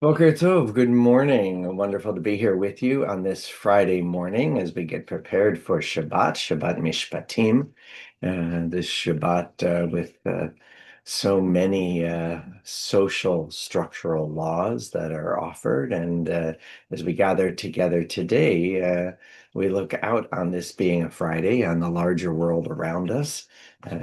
Boker Tov, good morning. Wonderful to be here with you on this Friday morning as we get prepared for Shabbat Mishpatim, this Shabbat with so many social structural laws that are offered. And as we gather together today, we look out on this being a Friday on the larger world around us.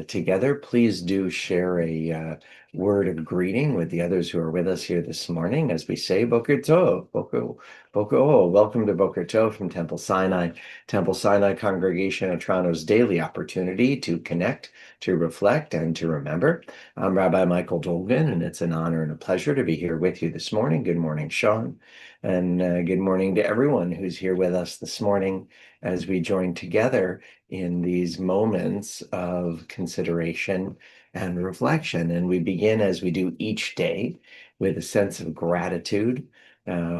Together, please do share a word of greeting with the others who are with us here this morning as we say Boker Tov, welcome to Boker Tov from Temple Sinai. Temple Sinai Congregation of Toronto's daily opportunity to connect, to reflect, and to remember. I'm Rabbi Michael Dolgan, and it's an honor and a pleasure to be here with you this morning. Good morning, Sean, and good morning to everyone who's here with us this morning as we join together in these moments of consideration and reflection. And we begin, as we do each day, with a sense of gratitude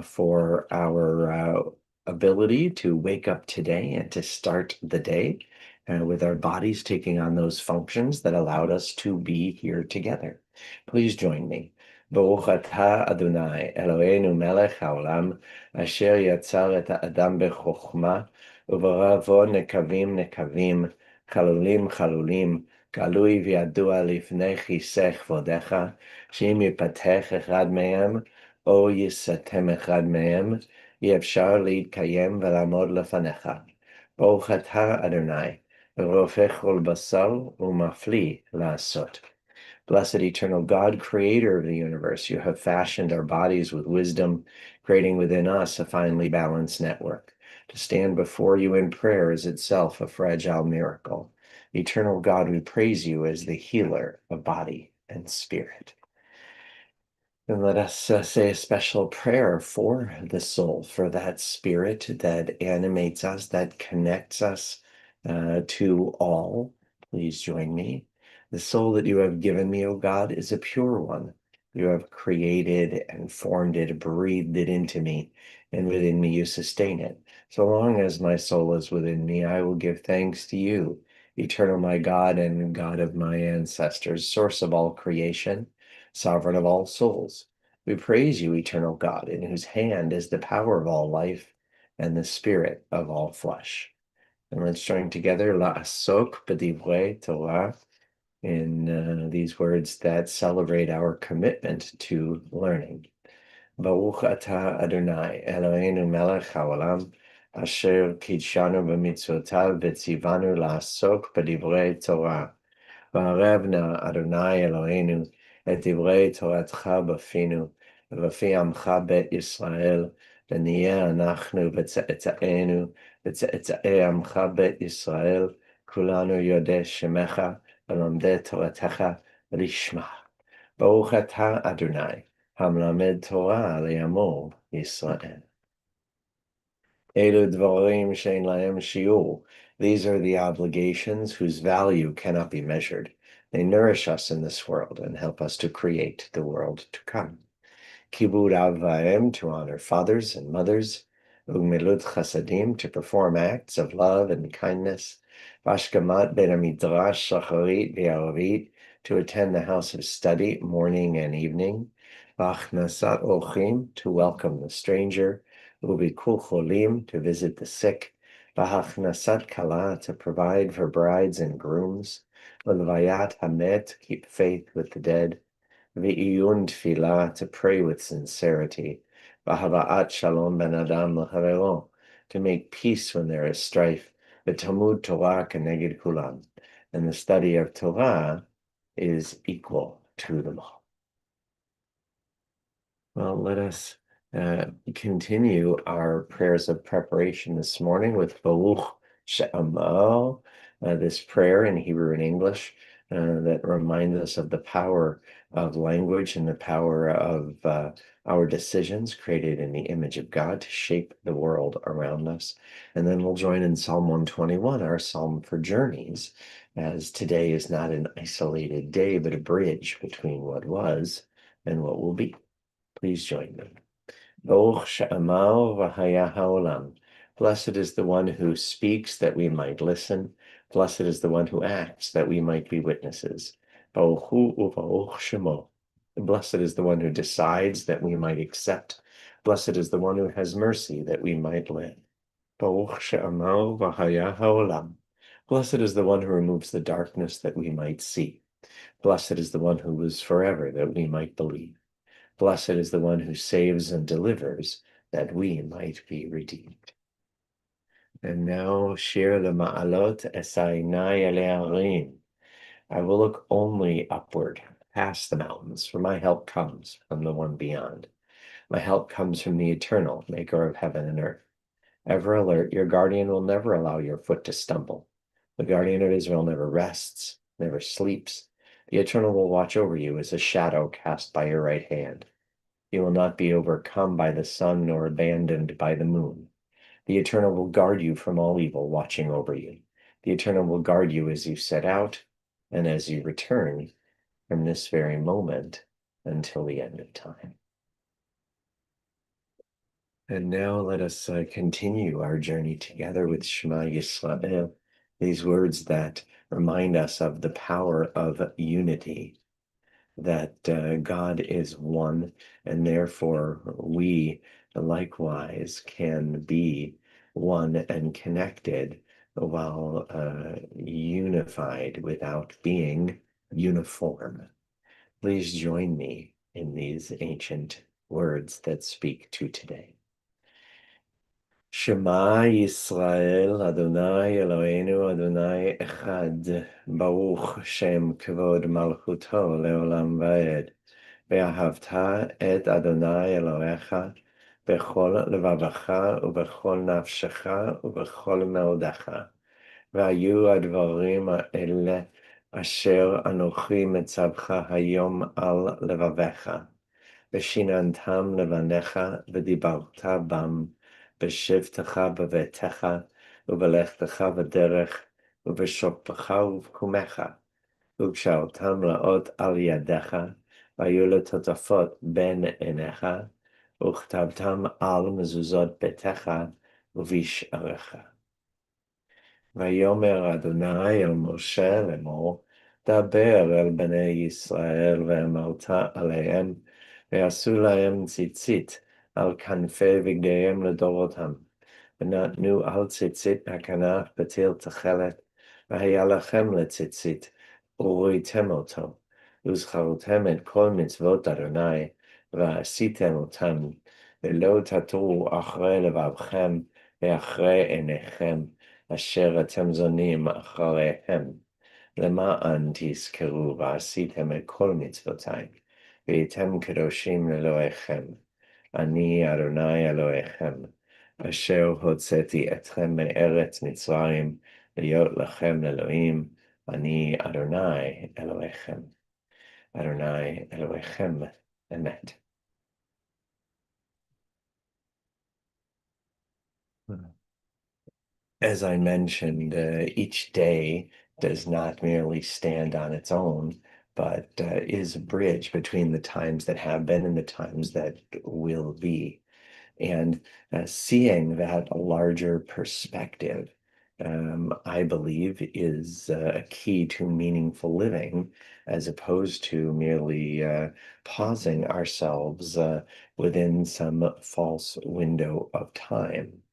for our ability to wake up today and to start the day with our bodies taking on those functions that allowed us to be here together. Please join me. Baruch atah Adonai Eloheinu melech haolam asher yatzar et ha'adam bechokma uberavo nekavim nekavim chalulim chalulim גלוי וידוע לפני כיסא כבודך, שאם ייפתח אחד מהם, או ייסתם אחד מהם, אי אפשר להתקיים ולעמוד לפניך. ברוך אתה אדוני, רופא כל בשר ומפליא לעשות. Blessed eternal God, creator of the universe, you have fashioned our bodies with wisdom, creating within us a finely balanced network. To stand before you in prayer is itself a fragile miracle. Eternal God, we praise you as the healer of body and spirit. And let us say a special prayer for the soul, for that spirit that animates us, that connects us to all. Please join me. The soul that you have given me, O God, is a pure one. You have created and formed it, breathed it into me, and within me you sustain it. So long as my soul is within me, I will give thanks to you, eternal my God and God of my ancestors, source of all creation, sovereign of all souls. We praise you, eternal God, in whose hand is the power of all life and the spirit of all flesh. And let's join together, la'asok b'divrei Torah, in these words that celebrate our commitment to learning. Baruch atah Adonai, Eloheinu melech haolam, asher kidshanu b'mitzvotav v'tzivanu la'asok b'divrei Torah. Va'arevna Adonai Eloheinu et divrei Toratcha b'finu, v'fi amcha bet Yisrael, ונהיה אנחנו וצאצאינו וצאצאי עמך בית ישראל, כולנו יודעי שמך ולומדי תורתך לשמה. ברוך אתה אדוני, המלמד תורה לעמו ישראל. אלו דברים שאין להם שיעור. These are the obligations whose value cannot be measured. They nourish us in this world and help us to create the world to come. Kibud av va'em, to honor fathers and mothers. Ugmilut chasadim, to perform acts of love and kindness. Vashkamat ben midrash shacharit v'aravit, to attend the house of study morning and evening. V'achnasat ochim, to welcome the stranger. Ubikul cholim, to visit the sick. V'achnasat kala, to provide for brides and grooms. V'lvayat hamet, to keep faith with the dead. V'iyun tefillah, to pray with sincerity. V'hava'at shalom ben adam l'chavero, to make peace when there is strife. V'talmud Torah keneged kulam, and the study of Torah is equal to them all. Well, let us continue our prayers of preparation this morning with Baruch She'amar, this prayer in Hebrew and English that reminds us of the power of language and the power of our decisions created in the image of God to shape the world around us. And then we'll join in Psalm 121, our psalm for journeys, as today is not an isolated day, but a bridge between what was and what will be. Please join me. Baruch she'amar v'haya ha'olam. Blessed is the one who speaks that we might listen. Blessed is the one who acts that we might be witnesses. Baruch hu u'baruch shemo. Blessed is the one who decides that we might accept. Blessed is the one who has mercy that we might live. Baruch she'amar v'haya ha'olam. Blessed is the one who removes the darkness that we might see. Blessed is the one who lives forever that we might believe. Blessed is the one who saves and delivers that we might be redeemed. And now share the ma'alot esainai ele'arim. I will look only upward, past the mountains, for my help comes from the one beyond. My help comes from the eternal, maker of heaven and earth. Ever alert, your guardian will never allow your foot to stumble. The guardian of Israel never rests, never sleeps. The eternal will watch over you as a shadow cast by your right hand. You will not be overcome by the sun nor abandoned by the moon. The eternal will guard you from all evil, watching over you. The eternal will guard you as you set out and as you return from this very moment until the end of time. And now let us continue our journey together with Shema Yisrael, these words that remind us of the power of unity, that God is one, and therefore we likewise can be one and connected while unified without being uniform. Please join me in these ancient words that speak to today. Shema Yisrael, Adonai Eloheinu, Adonai Echad, Baruch Shem Kavod Malchuto Leolam Vaed, Ve'ahavta et Adonai Elohecha, Bechol Levavecha, Ubechol Nafshecha, Ubechol Meodecha, Ve'ayu Advarim Ha'ele Asher Anochi Metzavcha Hayom Al Levavecha, Veshinantam Levanecha, V'dibarta Bam, בשבתך בביתך, ובלכתך בדרך, ובשוכבך ובקומך, וקשרתם לאות על ידיך, והיו לטוטפות בין עיניך, וכתבתם על מזוזות ביתך ובשעריך. ויאמר אדוני אל משה לאמור, דבר אל בני ישראל ואמרת עליהם, ועשו להם ציצית, על כנפי בגדיהם לדורותם, ונתנו על ציצית הכנף בתיל תכלת, והיה לכם לציצית, וראיתם אותו, וזכרתם את כל מצוות אדוני, ועשיתם אותם, ולא תטעו אחרי לבבכם, ואחרי עיניכם, אשר אתם זונים אחריהם, למען תזכרו ועשיתם את כל מצוותיי, והייתם קדושים לאלוהיכם. אני אדוני אלוהיכם, אשר הוצאתי אתכם מארץ מצרים, להיות לכם אלוהים, אני אדוני אלוהיכם. אדוני אלוהיכם אמת. As I mentioned, each day does not merely stand on its own, but is a bridge between the times that have been and the times that will be. And seeing that larger perspective, I believe, is a key to meaningful living, as opposed to merely pausing ourselves within some false window of time.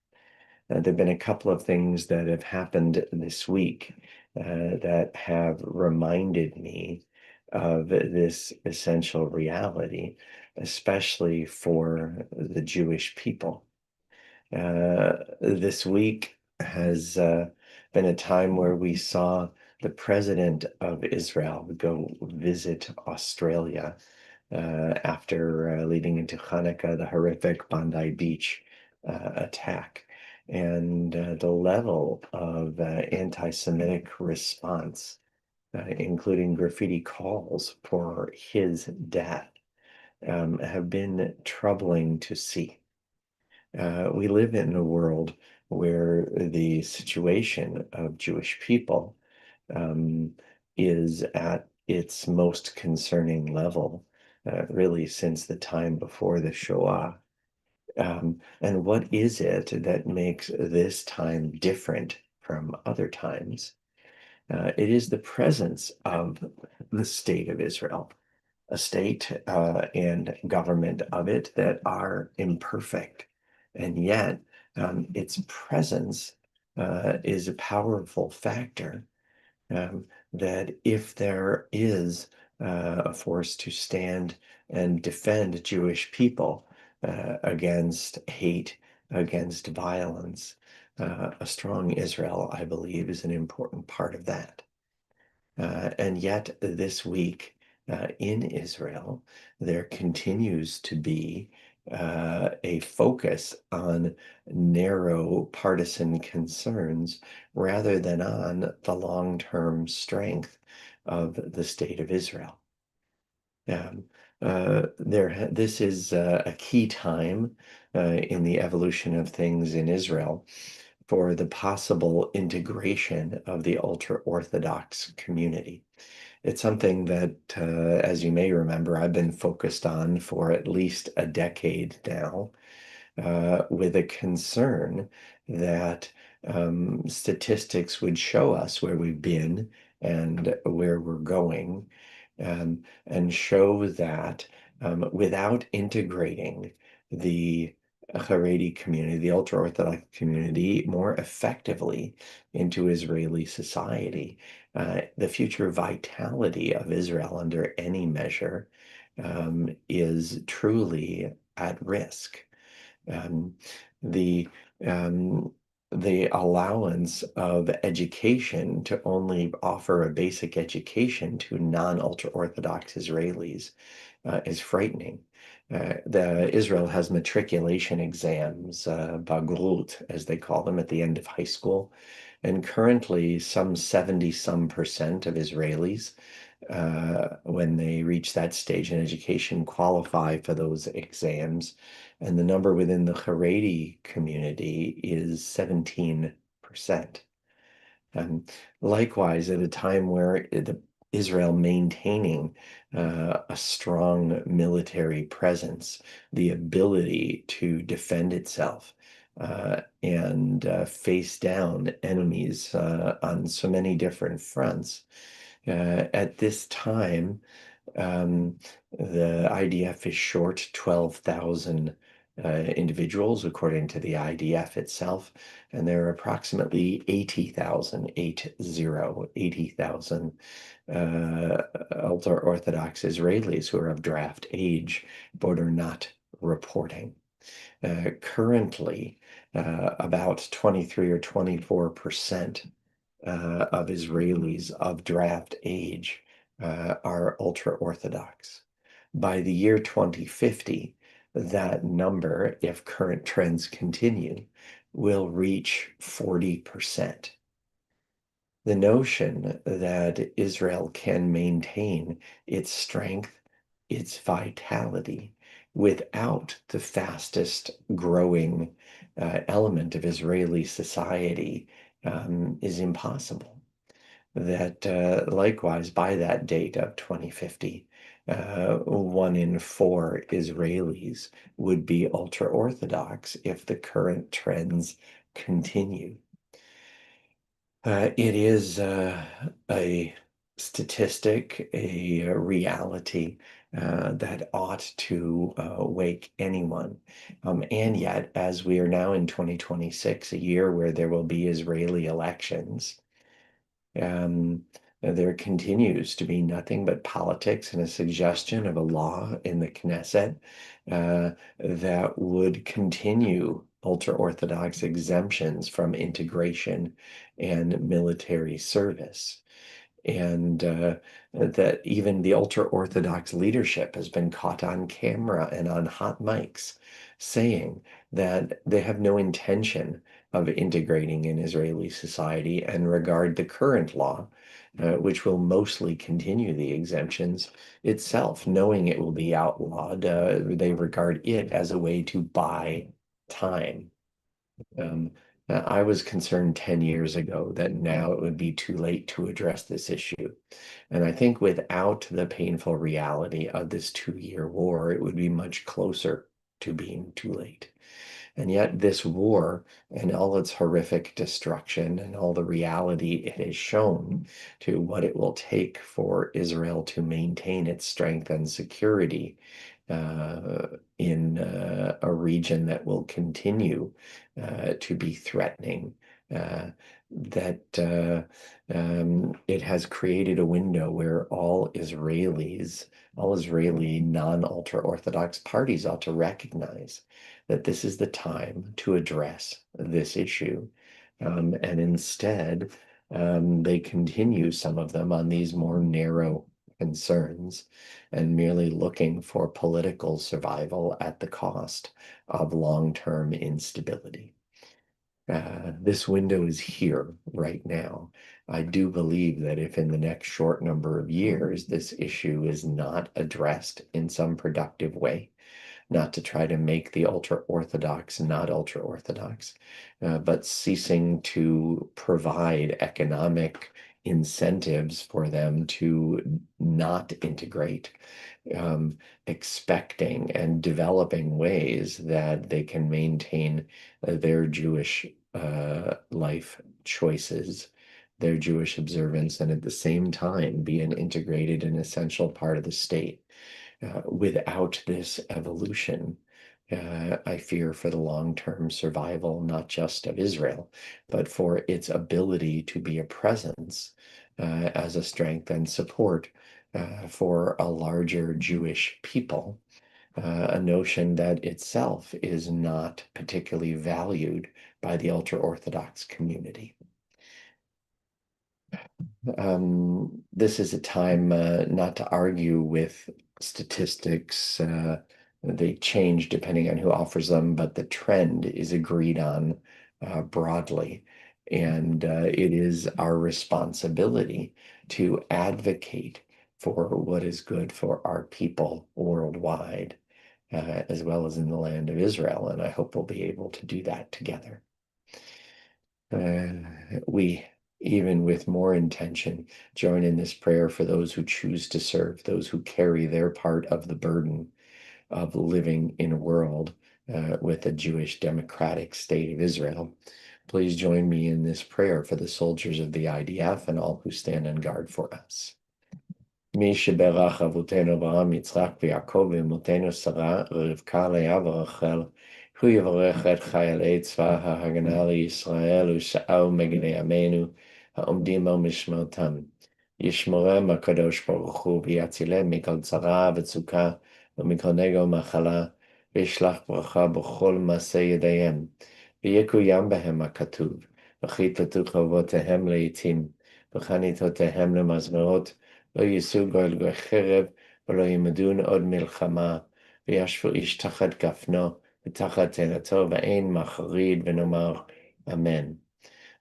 There have been a couple of things that have happened this week that have reminded me of this essential reality, especially for the Jewish people. This week has been a time where we saw the president of Israel go visit Australia after leading into Hanukkah, the horrific Bondi Beach attack. And the level of anti-Semitic response, including graffiti calls for his death, have been troubling to see. We live in a world where the situation of Jewish people is at its most concerning level, really since the time before the Shoah. And what is it that makes this time different from other times? It is the presence of the state of Israel, a state and government of it that are imperfect. And yet, its presence is a powerful factor, that if there is a force to stand and defend Jewish people against hate, against violence, a strong Israel, I believe, is an important part of that. And yet, this week in Israel, there continues to be a focus on narrow partisan concerns rather than on the long-term strength of the state of Israel. This is a key time in the evolution of things in Israel for the possible integration of the ultra-Orthodox community. It's something that, as you may remember, I've been focused on for at least a decade now, with a concern that statistics would show us where we've been and where we're going, and show that without integrating the Haredi community, the ultra-Orthodox community, more effectively into Israeli society, the future vitality of Israel under any measure is truly at risk. Um, the um, the allowance of education to only offer a basic education to non-ultra-Orthodox Israelis is frightening. Israel has matriculation exams, bagrut, as they call them, at the end of high school, and currently some 70% of Israelis, when they reach that stage in education, qualify for those exams. And the number within the Haredi community is 17%. Likewise, at a time where Israel maintaining a strong military presence, the ability to defend itself and face down enemies on so many different fronts. At this time, the IDF is short 12,000 individuals, according to the IDF itself, and there are approximately 80,000 ultra-Orthodox Israelis who are of draft age but are not reporting. Currently, about 23 or 24% of Israelis of draft age are ultra-Orthodox. By the year 2050, that number, if current trends continue, will reach 40%. The notion that Israel can maintain its strength, its vitality, without the fastest growing element of Israeli society is impossible. That likewise, by that date of 2050, 1 in 4 Israelis would be ultra-Orthodox if the current trends continue. It is a statistic, a reality that ought to wake anyone. And yet, as we are now in 2026, a year where there will be Israeli elections, there continues to be nothing but politics and a suggestion of a law in the Knesset that would continue ultra-Orthodox exemptions from integration and military service. And that even the ultra-Orthodox leadership has been caught on camera and on hot mics saying that they have no intention of integrating in Israeli society and regard the current law, which will mostly continue the exemptions itself, knowing it will be outlawed. They regard it as a way to buy time. I was concerned 10 years ago that now it would be too late to address this issue. And I think without the painful reality of this 2-year war, it would be much closer to being too late. And yet, this war and all its horrific destruction and all the reality it has shown to what it will take for Israel to maintain its strength and security in a region that will continue to be threatening. That it has created a window where all Israeli non-ultra-Orthodox parties ought to recognize that this is the time to address this issue. And instead, they continue, some of them, on these more narrow concerns and merely looking for political survival at the cost of long-term instability. This window is here right now. I do believe that if in the next short number of years this issue is not addressed in some productive way, not to try to make the ultra-Orthodox not ultra-Orthodox, but ceasing to provide economic incentives for them to not integrate, expecting and developing ways that they can maintain their Jewish life choices, their Jewish observance, and at the same time be an integrated and essential part of the state. Without this evolution, I fear for the long-term survival, not just of Israel, but for its ability to be a presence as a strength and support for a larger Jewish people, a notion that itself is not particularly valued by the ultra-Orthodox community. This is a time not to argue with statistics. They change depending on who offers them, but the trend is agreed on broadly. And it is our responsibility to advocate for what is good for our people worldwide, as well as in the land of Israel. And I hope we'll be able to do that together. We, even with more intention, join in this prayer for those who choose to serve, those who carry their part of the burden of living in a world with a Jewish democratic state of Israel. Please join me in this prayer for the soldiers of the IDF and all who stand on guard for us. מי שברך אבותינו אברהם, יצחק ויעקב ואמותינו שרה, רבקה, לאה ורחל, הוא יברך את חיילי צבא ההגנה לישראל ושאר מגיני עמנו העומדים על משמרתם. ישמרם הקדוש ברוך הוא ויצילם מכל צרה וצוקה ומכל נגע ומחלה, וישלח ברכה בכל מעשה ידיהם, ויקוים בהם הכתוב, וכי תטו חובותיהם לעתים, וחניתותיהם למזמרות, לא יישאו גוי חרב, ולא ילמדון עוד מלחמה, וישבו איש תחת גפנו, ותחת תאנתו, ואין מחריד, ונאמר, Amen.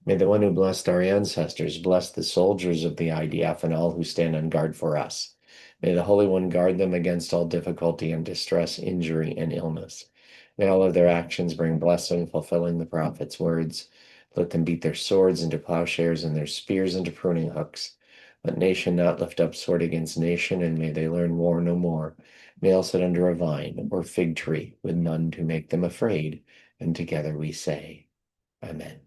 May the one who blessed our ancestors bless the soldiers of the IDF and all who stand on guard for us. May the Holy One guard them against all difficulty and distress, injury, and illness. May all of their actions bring blessing, fulfilling the prophet's words. Let them beat their swords into plowshares and their spears into pruning hooks. Let nation not lift up sword against nation, and may they learn war no more. May all sit under a vine or fig tree with none to make them afraid. And together we say, Amen.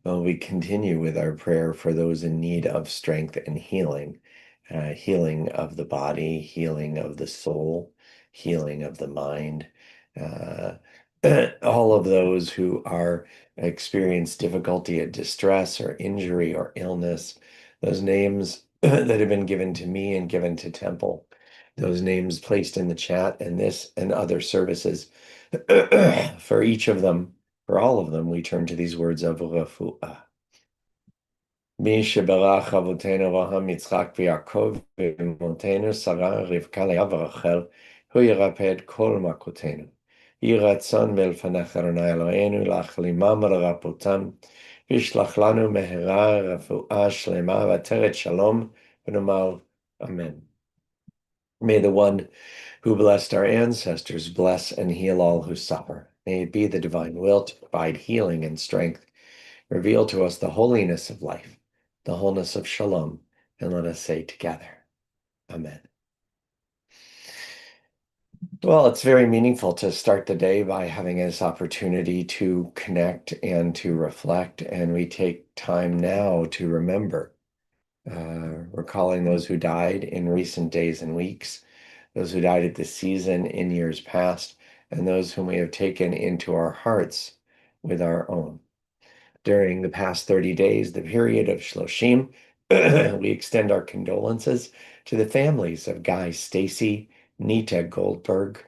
Well, we continue with our prayer for those in need of strength and healing, healing of the body, healing of the soul, healing of the mind. All of those who are experience difficulty at distress or injury or illness, those names that have been given to me and given to Temple, those names placed in the chat, and this and other services, for each of them, for all of them, we turn to these words of refuah. מי שברך אבותינו אברהם, יצחק ויעקב, ואמותינו שרה, רבקה, לאה ורחל, הוא ירפא את כל מכותינו. יהי רצון מלפניך אדוני אלוהינו להחלימם ולרפאותם, וישלח לנו מהרה רפואה שלמה ועטרת שלום, ונאמר Amen. May the one who blessed our ancestors bless and heal all who suffer. May it be the divine will to provide healing and strength, reveal to us the holiness of life, the wholeness of shalom, and let us say together, Amen. Well, it's very meaningful to start the day by having this opportunity to connect and to reflect, and we take time now to remember, recalling those who died in recent days and weeks, those who died at this season in years past, and those whom we have taken into our hearts with our own. During the past 30 days, the period of Shloshim, we extend our condolences to the families of Guy Stacy, Nita Goldberg,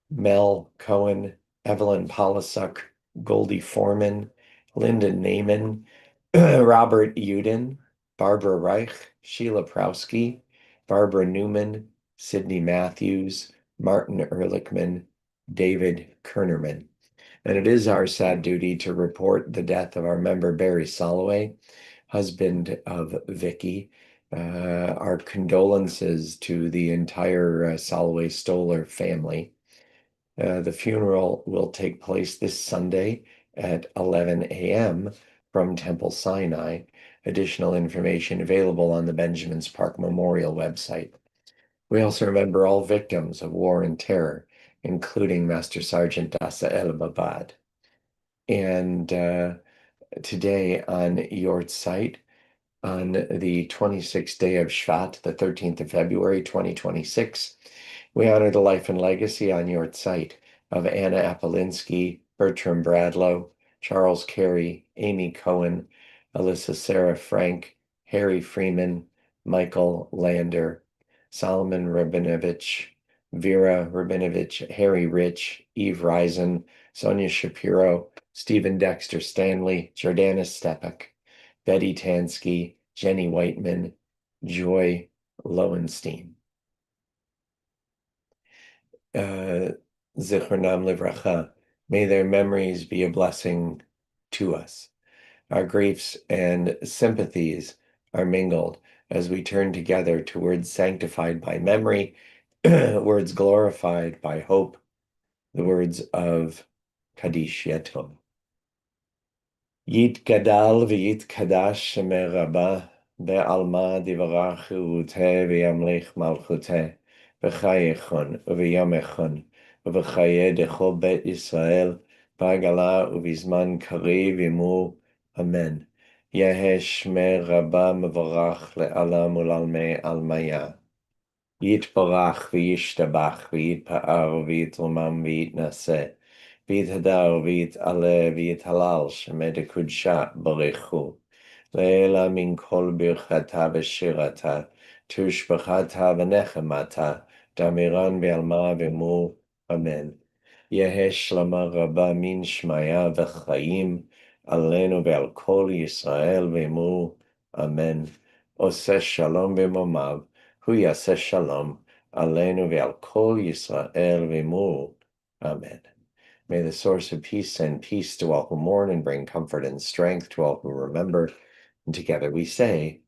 Mel Cohen, Evelyn Polisuk, Goldie Foreman, Linda Naiman, Robert Uden, Barbara Reich, Sheila Prowski, Barbara Newman, Sidney Matthews, Martin Ehrlichman, David Kernerman. And it is our sad duty to report the death of our member Barry Soloway, husband of Vicky. Our condolences to the entire Soloway Stoller family. The funeral will take place this Sunday at 11 a.m. from Temple Sinai. Additional information available on the Benjamin's Park Memorial website. We also remember all victims of war and terror, including Master Sergeant Dasa El Babad. And today on Yahrzeit, on the 26th day of Shvat, the 13th of February, 2026, we honor the life and legacy on Yahrzeit of Anna Apolinsky, Bertram Bradlow, Charles Carey, Amy Cohen, Alyssa Sarah Frank, Harry Freeman, Michael Lander, Solomon Rabinovich, Vera Rabinovich, Harry Rich, Eve Risen, Sonia Shapiro, Stephen Dexter Stanley, Jordana Stepek, Betty Tansky, Jenny Whiteman, Joy Lowenstein. Zichronam Livracha. May their memories be a blessing to us. Our griefs and sympathies are mingled as we turn together to words sanctified by memory, words glorified by hope, the words of Kaddish Yatom. יתגדל ויתקדש שמי רבה, בעלמא דברך ורותיה וימליך מלכותיה, בחייכון ובימיכון, ובחיי דכל בית ישראל, בעגלה ובזמן קריב עמו, אמן. יהא שמי רבה מבורך לעולם ולעלמי עלמיה. יתברך וישתבח ויתפאר ויתרומם ויתנשא. ויתהדר ויתעלה ויתהלל שמי דקודשה ברכו. לעילה מן כל ברכתה ושירתה, תושבחתה ונחמתה, דמירן בעלמה ואמור, אמן. יהא שלמה רבה מן שמיה וחיים, עלינו ועל כל ישראל ואמור, אמן. עושה שלום במומיו, הוא יעשה שלום, עלינו ועל כל ישראל ואמור, amen. May the source of peace send peace to all who mourn and bring comfort and strength to all who remember. And together we say,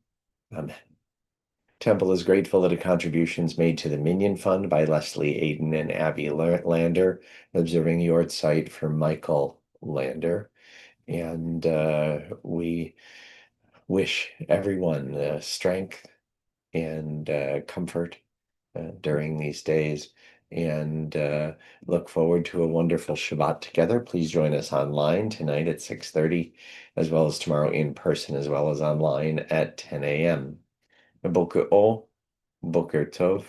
amen. Temple is grateful that a contributions made to the Minion Fund by Leslie Aiden and Abby Lander, observing Yahrzeit for Michael Lander. And we wish everyone strength and comfort during these days, and look forward to a wonderful Shabbat together. Please join us online tonight at 6:30, as well as tomorrow in person, as well as online at 10 a.m. Boker Tov